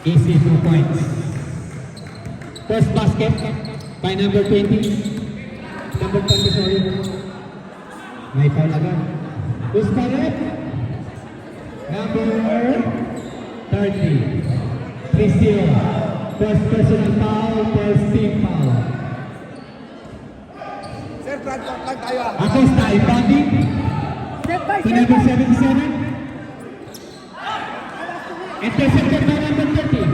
Easy 2 points. First basket by number 20. Number 20, sorry. May foul agad. Who's correct? Number 30. 3-0. First personal foul, first team foul. Sir, front lang tayo. Acosta, impounding. To number 77. Intercepted by number 30.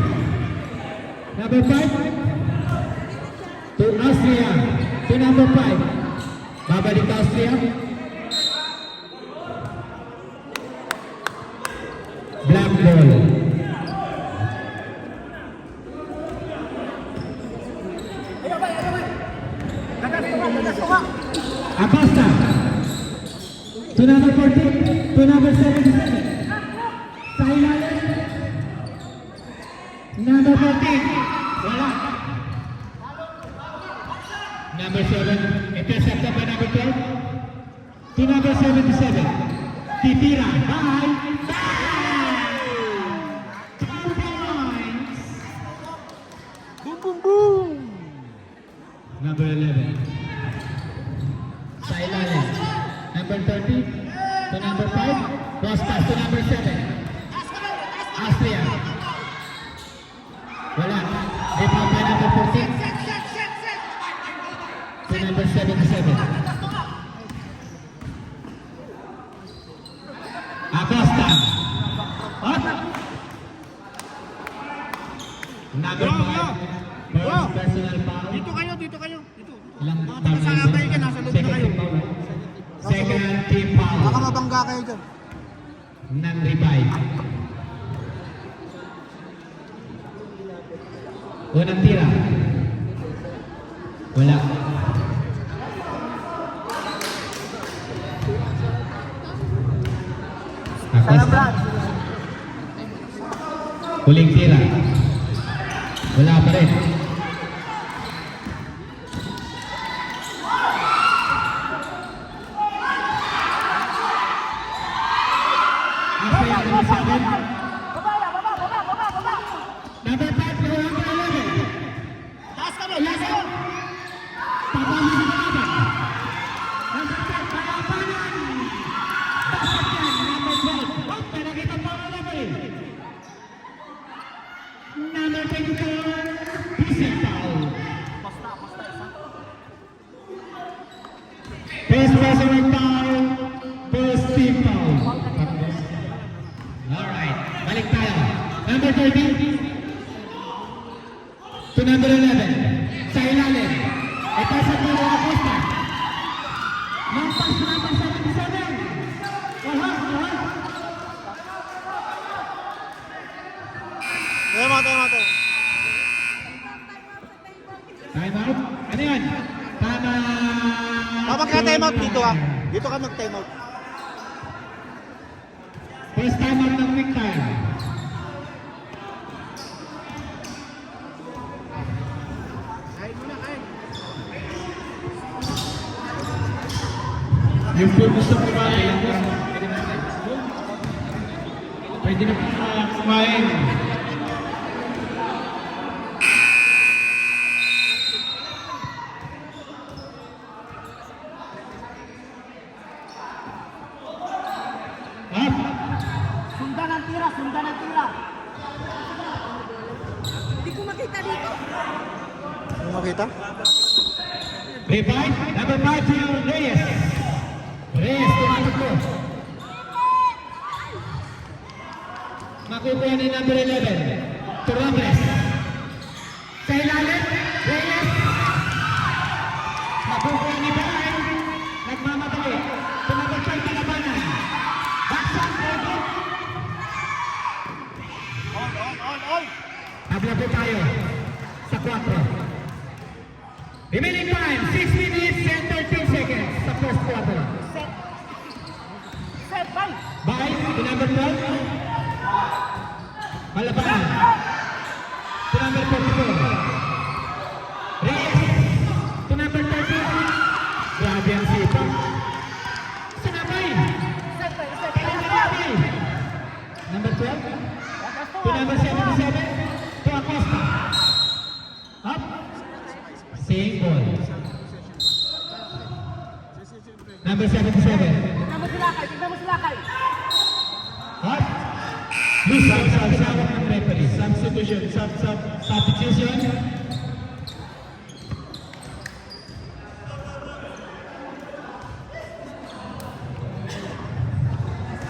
Number 5. To Austria. To number 5. Babalik Austria. Black ball. Acosta. To number 14. To number 77. Sa ilalim. Number 14. Wala. Number 7. Intercepted by number 12. To number 77. Titira. Bye. Boom, boom, boom. Number 11. Sa ilalim. Number 30. To number 5. Cross pass to number 7. Austria. Wala. Rebound by number 14. To number 77. Acosta. Up. Number 5. First personal foul. Dito kayo, dito kayo. Dito. Ilang Tapos sa atay ka, nasa loob na kayo. Second team foul. Baka mabangga kayo dyan. Non-revive. Unang tira. Wala. Acosta. Huling tira. Wala pa rin. Austria number 7. Number 5 to number 11. Taas ka mo, taas ka mo. Tapos sa natin. Number 10, Palapanan. Basket yan, number 12. Oh, pinagitang pa wala pa rin. Number 24, Basic foul. First personal foul, first team foul. Alright, balik tayo. Number 30 to number 11. Sa ilalim. Ito sa Puro Acosta. Lampas to number 77. Tayo mo, tayo mo, tayo. Time out? Ano yan? Tama. Kapag ka time out dito ah. Dito ka mag-time out. First time out ng week time. Yung po gusto ko ba? Pwede na po kumain. Up. Sundan ang tira, sundan ang tira. Hindi ko makita dito. Ano makita? Revive. Number 5 to Reyes. Reyes, tumatakbo. Makukuha ni number 11. Torres. Sa ilalim. Reyes. Makukuha ni Baray. Nagmamadali. Tumatakbo yung labanan. Backshot. On. Habla po tayo sa 4. Remaining time, 6 minutes and 13 seconds sa first quarter. Set. Set, bye. Bye to number 12. Palabanan. To number 44. Reyes. To number 30. Grabe ang sipag. Sanabay. Set, set. Number 12. To number 77. Number 77. Tignan mo sila kay, tignan mo sila kay. Hot. Loose out sa pinawak ng referee. Substitution. Substitution.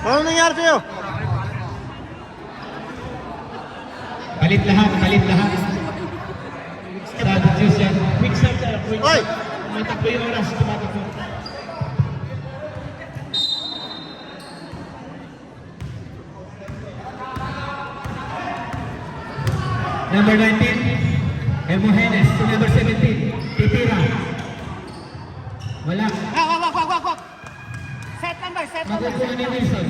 Ano nangyari sa'yo? Palit lahat. Substitution. Quick start sir. Quick Oy! start. May takbo yung oras. Tumatakbo. Number 19, Hermogenes. To number 17, Titira. Wala. Wag. Set number. Makukuha ni Wilson.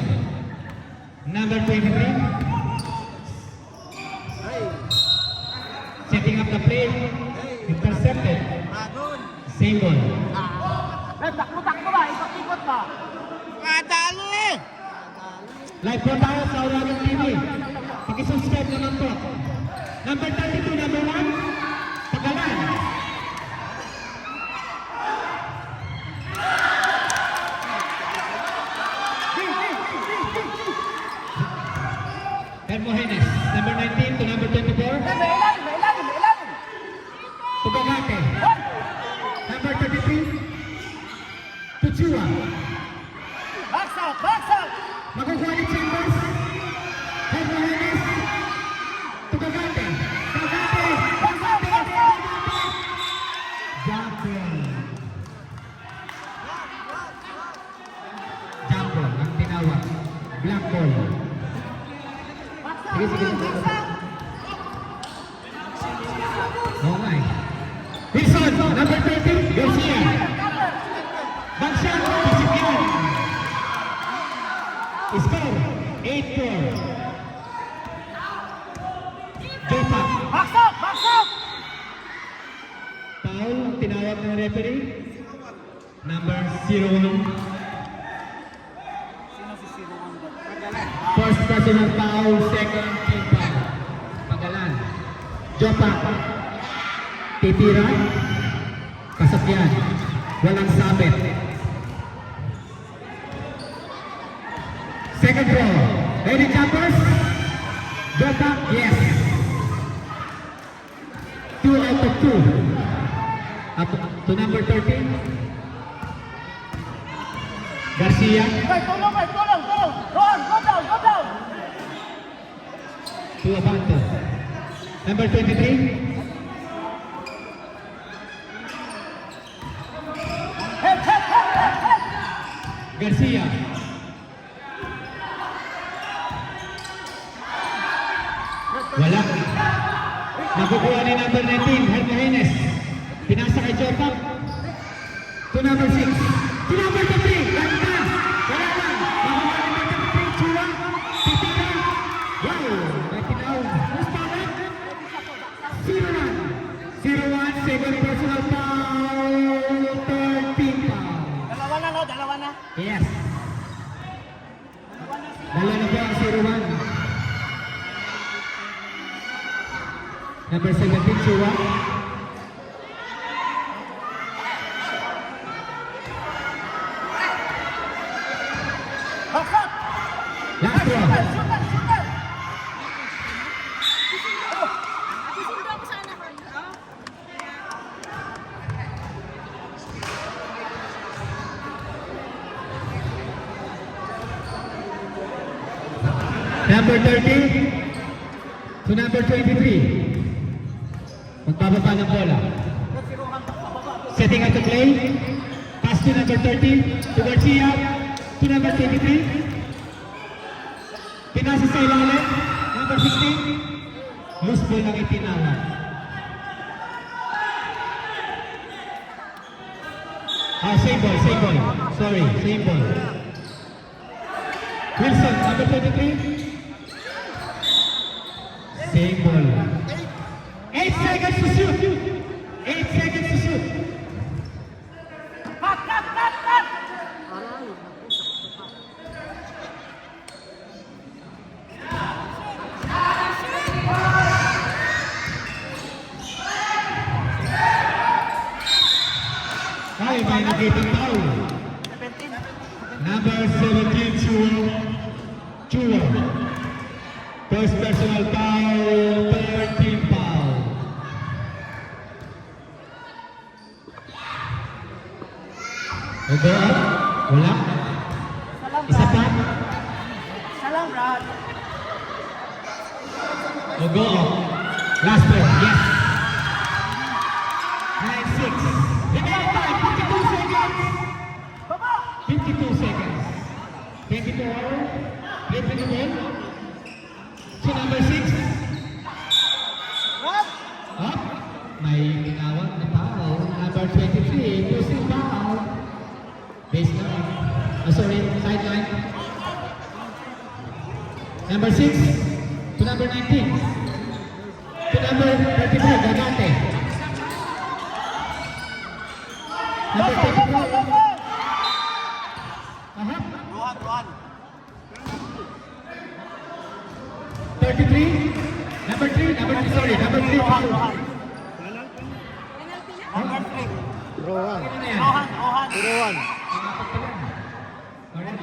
Number 23. Setting up the play. Intercepted. Same ball. Takbo ba, ikot ba? Madalo eh! Live po tayo sa Uragan TV. Pakisubscribe naman po. Number 32, number 1, Pagalan. Hermogenes. Number 19 to number 24, May ilalim. Tugagate. Number 33, Tuchua. Box out. Makukuha ni Chambers. Hermogenes. Tugagate. Jumbo ang tinawag. Black ball. Sige. Okay. Wilson, number 30, Garcia. Bagshot, Pisipian. Score, 8-4. Jopa. Box out. Foul, tinawag ng referee. Number 01. First personal foul, second team foul. Pagalan. Jopa. Titira. Kasakyan. Walang sabit. Second row. Ready jumpers? Jopa, yes. 2 out of 2. Up to number 13. Garcia. Tulong. Ron, go down. To Abanto. Number 23. Head. Garcia. Wala. Nakukuha ni number 19, Hermogenes. Pinasa kay Jopak. To number 6. To number 3. Ganda. Wala lang. Nakukuha ni number 3, Chua. Titira. Wow. May tinawag. Who's power? 0-1. Second personal foul. Third team foul. Dalawa na. Yes. Dala na po ang 0-1. Number 17, Chua. Box out. Last one. Shooter. Number 30 to number 23. Magbababa ng bola. Setting up the play. Pass to number 30 to Garcia. To number 23. Pinasa sa ilalim. Number 16. Loose ball ang itinawag. Same ball. Sorry, same ball. Wilson, number 23. Same ball. 8 seconds to shoot. 8 seconds to shoot. Cut. Ay, may nakitang tao. 17. number 17, Chua. First personal foul, 13 foul. Go up. Wala. Salam, Isa pa. Brad. Salam, Brad. Go up. Last one. Yes. 9-6. Remaining time, 52 seconds. Baba. 52 seconds. 24. Flipping the ball. To number 6. Brad. Up. May tinawag na foul. Number 23. Pushing foul. Baseline. Oh, sorry. Sideline. Number 6. To number 19. To number 33. Gagante. Number Local, 34. local. Aha. Ruhan. 33. Number 3. Sorry. Number 3. Rohan, foul. Rohan. Number 3. Rohan. Ano na yan? Rohan, Rohan. Si Rohan. Pangapat pa lang. Alright.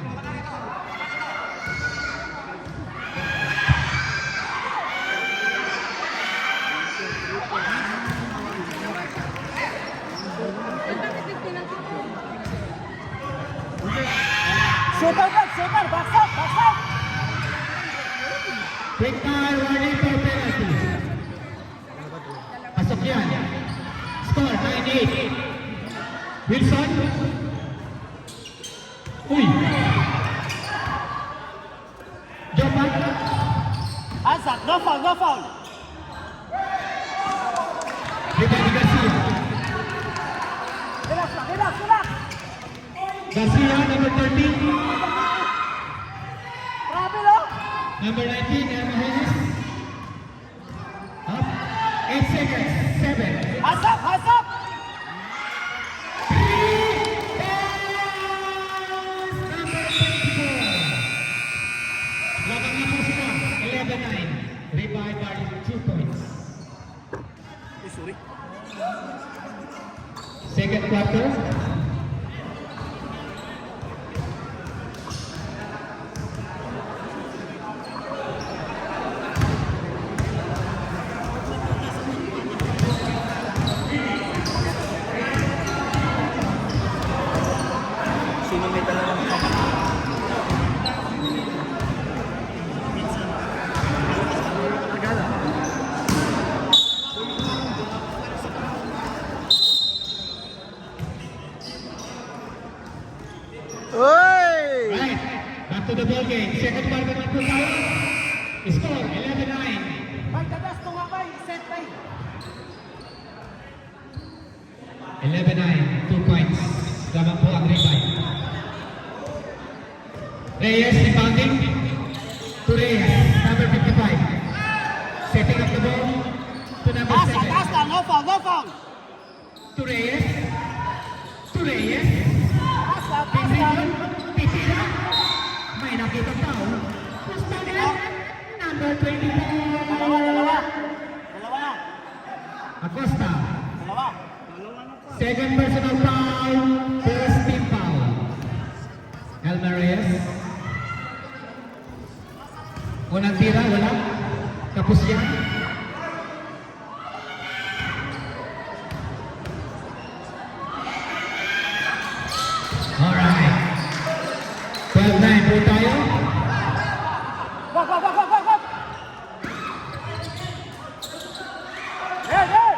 Shooter, Brad. Shooter. Box out, box out. Quick time, warning for penalty. Pasok yan. Score, 9-8. Wilson. Uy. Jopan. Hands up. No foul, no foul. Ribani Garcia. Relax lang, relax, relax. Garcia, number 13. Travel, oh. Number 19, Emma Hayes. Up. 8 seconds. 7. Hands up, hands up. Labang na po sila. 11-9. Revive by 2 points. Sorry. Second quarter. Sino may dala ng Oy! Right. Back to the ball game. Second quarter na po tayo. Score, 11-9. Bay, tagas to nga, bay. Set, bay. 11-9. 2 points. Lamang po ang revive. Reyes rebounding. To Reyes. Number 55. Setting up the ball. To number Taas 7. lang, taas lang. No foul, no foul. To Reyes. To Reyes. Taas lang, taas lang. Pitira. May nakita tao. Number 24. Dalawa, dalawa. Dalawa na. Acosta. Dalawa. Second personal foul. First team foul. Elmer Reyes. Unang tira, wala. Tapos yan. Alright. 12-9 po tayo. Wag, wag, wag, wag, wag, wag. Hey, hey.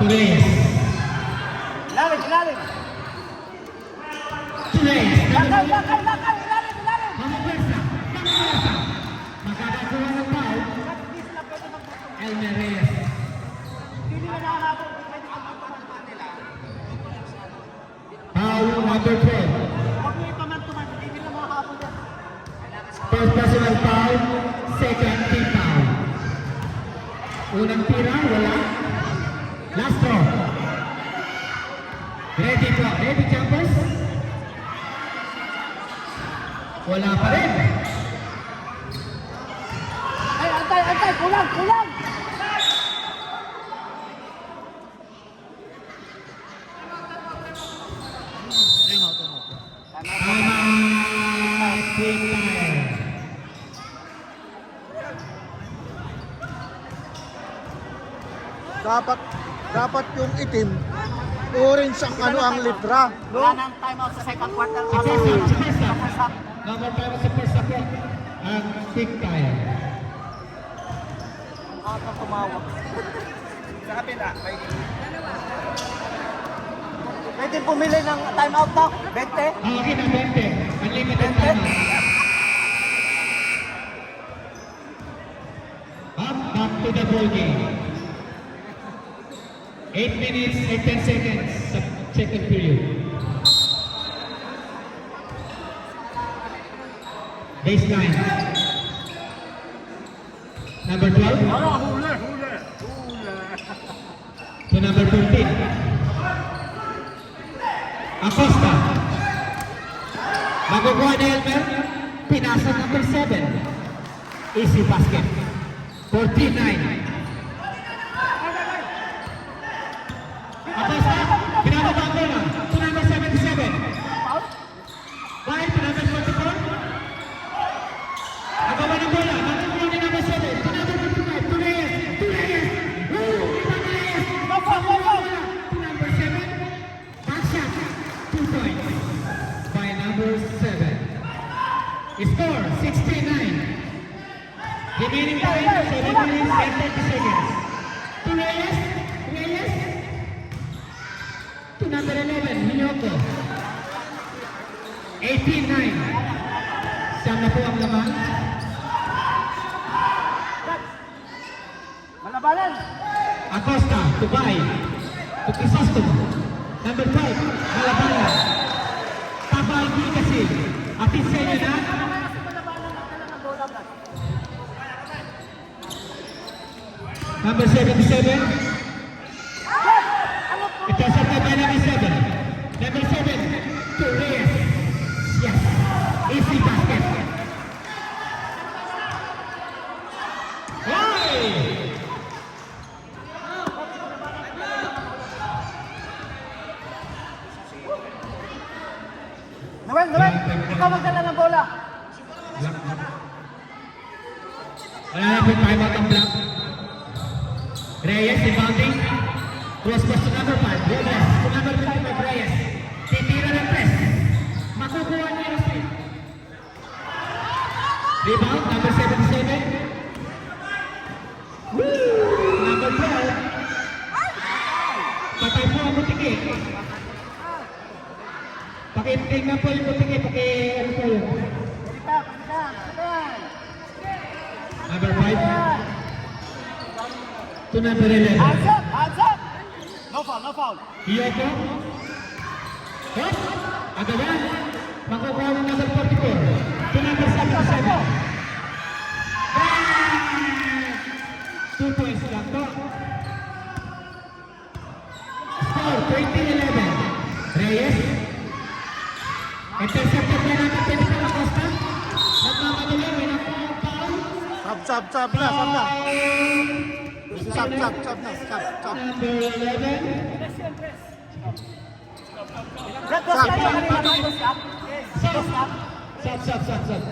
Reyes. Ilalim, ilalim. Reyes. Lakay, lakay, lakay. Ilalim, ilalim. Mamapwersa. Mamapwersa. Makakakuha ng foul. At least na pwede mag-butong. Elmer Reyes. Hindi na nakahabol. Hindi pwede mag-butong nila. Foul number 12. Huwag niyo ipaman-tuman. Hindi nila makahabol yan. First personal foul. Second team foul. Unang tira, wala. Last throw. Ready po. Ready jumpers? Wala pa rin. Ay, anta, antay, kulang, kulang. Tama. Quick time. Dapat yung itim, orange ang ano ang litra, Wala no? nang time out sa second quarter. Sa first half, sa first half. First half. Number 5 sa first half. Ang quick time. Out ng tumawag. Sa kapila, pwede pumili ng time out na. 20. Okay na 20. Unlimited time. Back to the ball game. 8 minutes and 10 seconds sa second period. Baseline. Number 12. To number 14. Acosta. Magukuha ni Elmer. Pinasa number 7. Easy basket. 49. Acosta. Pinababa ang bola. To number 77. Bahay to number 44. Agawa ng bola. Magukuha ni number 7. To number 55. To Reyes. To Reyes. Woo! Iba na Reyes. Go, go, go, go. To number 7. Back shot. 2 points. By number 7. Score 69. Remaining time 7 minutes and 30 seconds. To Reyes. Reyes. To number 11. Miyoko. 18-9. Siyam na po ang laman. Malabanan. Acosta. To Bay. To Crisostomo. Number 5. Malabana. Tabal kasi. Atin sa inyo na. Malabanan ang kailangan bola ba? Number 77. Ano po? Ito sa number 7. Number 7. To Reyes. Yes. Easy basket. Hoy! Noel, Noel, ikaw magdala ng bola. Wala na po time out ang block. Reyes rebounding. Cross pass to number 5. Robles to number 25. Reyes. Titira ng press. Makukuha niya yung speed. Rebound, number 77. Woo! Number 12. Patay po ang butiki. Pakitingnan po yung butiki. Ano po yun? Baliktad, baliktad, baliktad. Number 5. To number 11. Hands up, hands up. No foul, no foul. Iyoko. Hop! Agawan. Makukuha ng number 44. To number 77. 2 points lang to. Score 20-11. Reyes. Intercepted na natin Pedro Acosta. Nagmamadali. May nakuha ang foul. Sab na. Sab na. Number 11. Red Cross Stop, kayo, stop, kanina ng stop. Stop. Stop.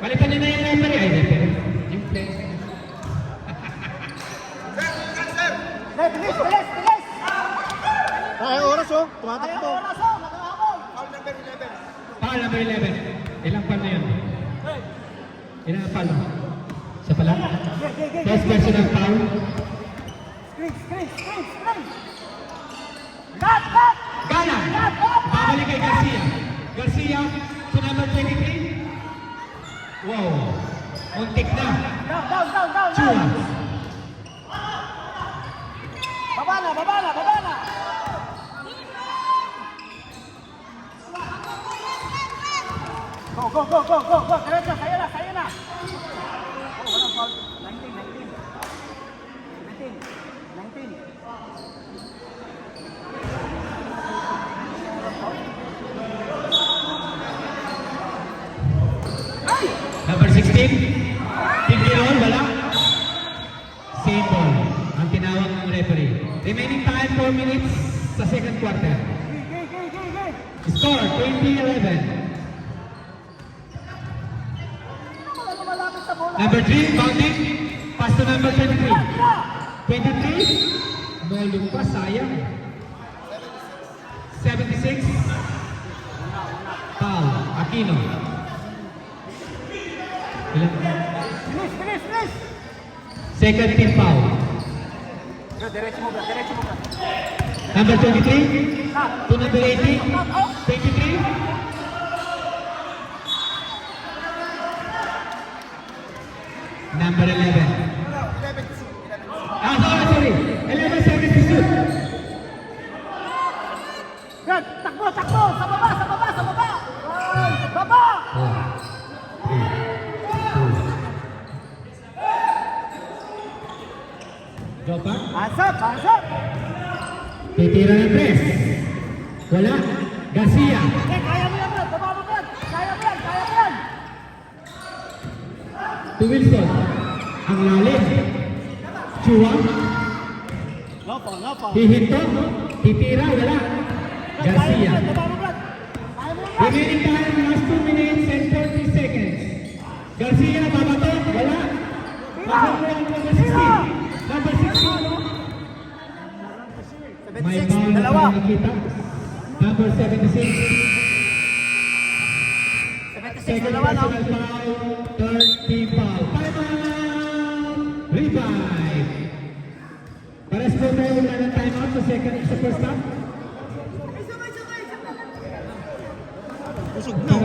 Balikan niyo na yung referee. Ay, referee. Yung play. Red, bilis. Ay, oras oh, Ayaw tumatakbo. oras oh, nakahabol. Foul number 11. Ilang foul na yun? Ilang foul? Isa pala? First version ng foul. Screen. Cut. Gala! Babalik kay Garcia. Garcia to number 23. Wow! Muntik na. Down. Chua. Baba na. Go. Diretso, sa'yo na. Oh, walang foul. 19. Tigilon, wala. Same ball. Ang tinawag ng referee. Remaining time 4 minutes sa second quarter. Score 20-11. Number 3, bounding. Pass to number 23. 23. No lumpas, sayang. 76. Foul. Aquino. Ilan? Finish! Second team foul. Diretso mo, bro. Number 23. To number 18. 23. Number 11. Sorry. 11 seconds to shoot. Yan, takbo! Sa baba! Baba! 4, 3, 2. Drop back. Hands up! Titira ng press. Wala. Garcia. Kaya mo yan, bro! Baba mo, bro! Kaya mo yan! To Wilson. Ang lalim. Chua. Lopo! Hihinto. Titira. Wala. Garcia. Baba mo, bro! Kaya mo yan! Remaining time, last 2 minutes and 40 seconds. Garcia, babato, wala. Nakakuha ang number 16. Number 16. May foul na tayo nakita. Number 76. Second personal foul, third team foul. Time out! Revive. Pares po tayo wala ng time out sa first half. Busog na.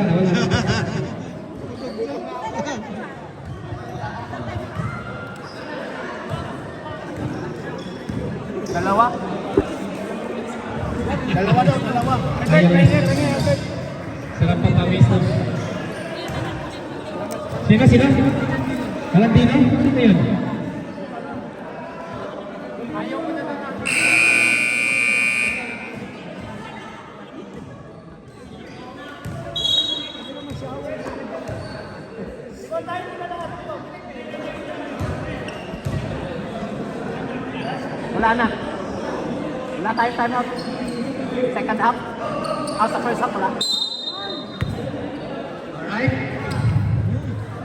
Wala. Dalawa daw. Sarap papawis na. Sino? Valentino? Sino yun? Wala na. Wala tayo time out. Second half. Sa first half, wala. Alright.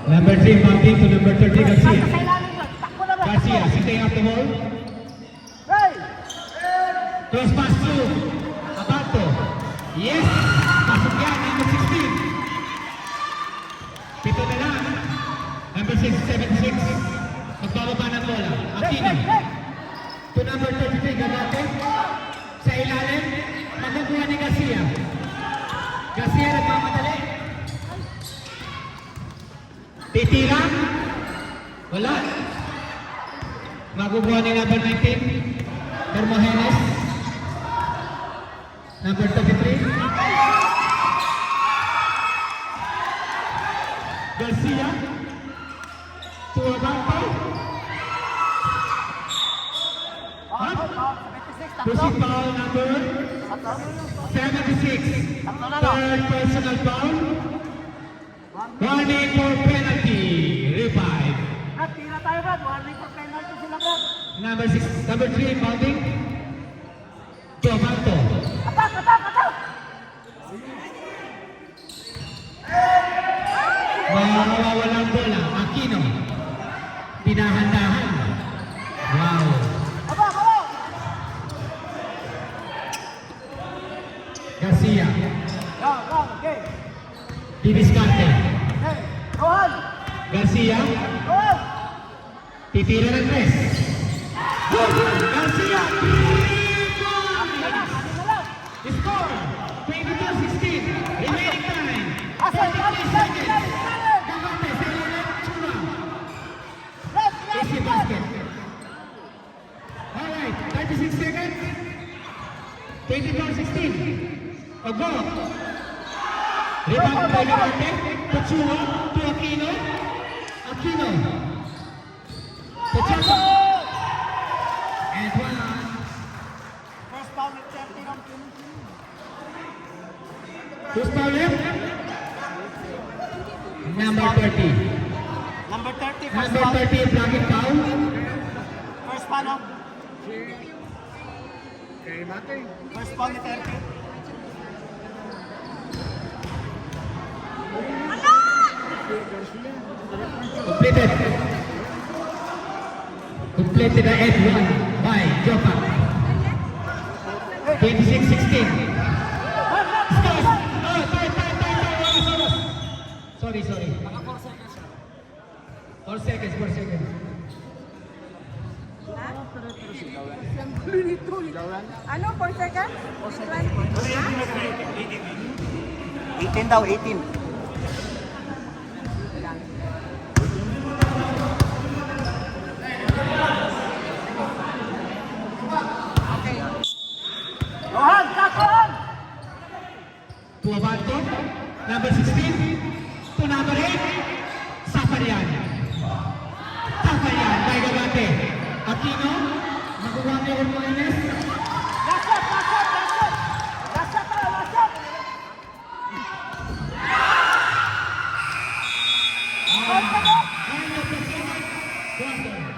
Number 3, mounting to number 30, Garcia. Takbo na, bro! Garcia, sitting up the ball. Hey! Cross pass through. Abato. Yes! Pasok yan, number 16. Pito na lang. Number 76. Magbababa ng bola. Aquino. To number 33, Gabate. Sa ilalim, magkukuha ni Garcia. Garcia nagmamadali. Titira. Wala. Makukuha ni number 19, Hermogenes. Number 33. Garcia. To Abante. Pushing foul number 76. Third personal foul. Warning for penalty. Revive. Tira tayo, bro! Warning for penalty sila, bro! Number 6, number 3, mounting. Tomato. Atak! Mawawalang bola. Aquino. Pinahandahan. Wow. Aba! Garcia. Go, okay! Diniscarte. Hey! Go on! Garcia. Go on! Titira ng tres. Garcia. Score. 22-16. Remaining time. 43 seconds. Gabate sa ilalim. Chura. Easy basket. Alright. 36 seconds. 24-16. Ogo. Rebound by Gabate. To Chua. To Aquino. Aquino. To Chua. And one. First foul at 30 ng team. Who's foul left? Number 30. Number 30, first Number foul. 30, flagging foul. First foul, no? First foul ni 30. Completed. Completed the F1 by Jopak. 26-16. Stop! Oh, sorry. Sorry. 4 seconds. Ano, 4 seconds? 18 daw, 18. Rohan, Rohan! To Abanto, number 16. To number 8, Saparian. Saparian, by Gagante. Aquino, nakuha niya yung mga Ines. Last shot! Last shot! End of the second quarter.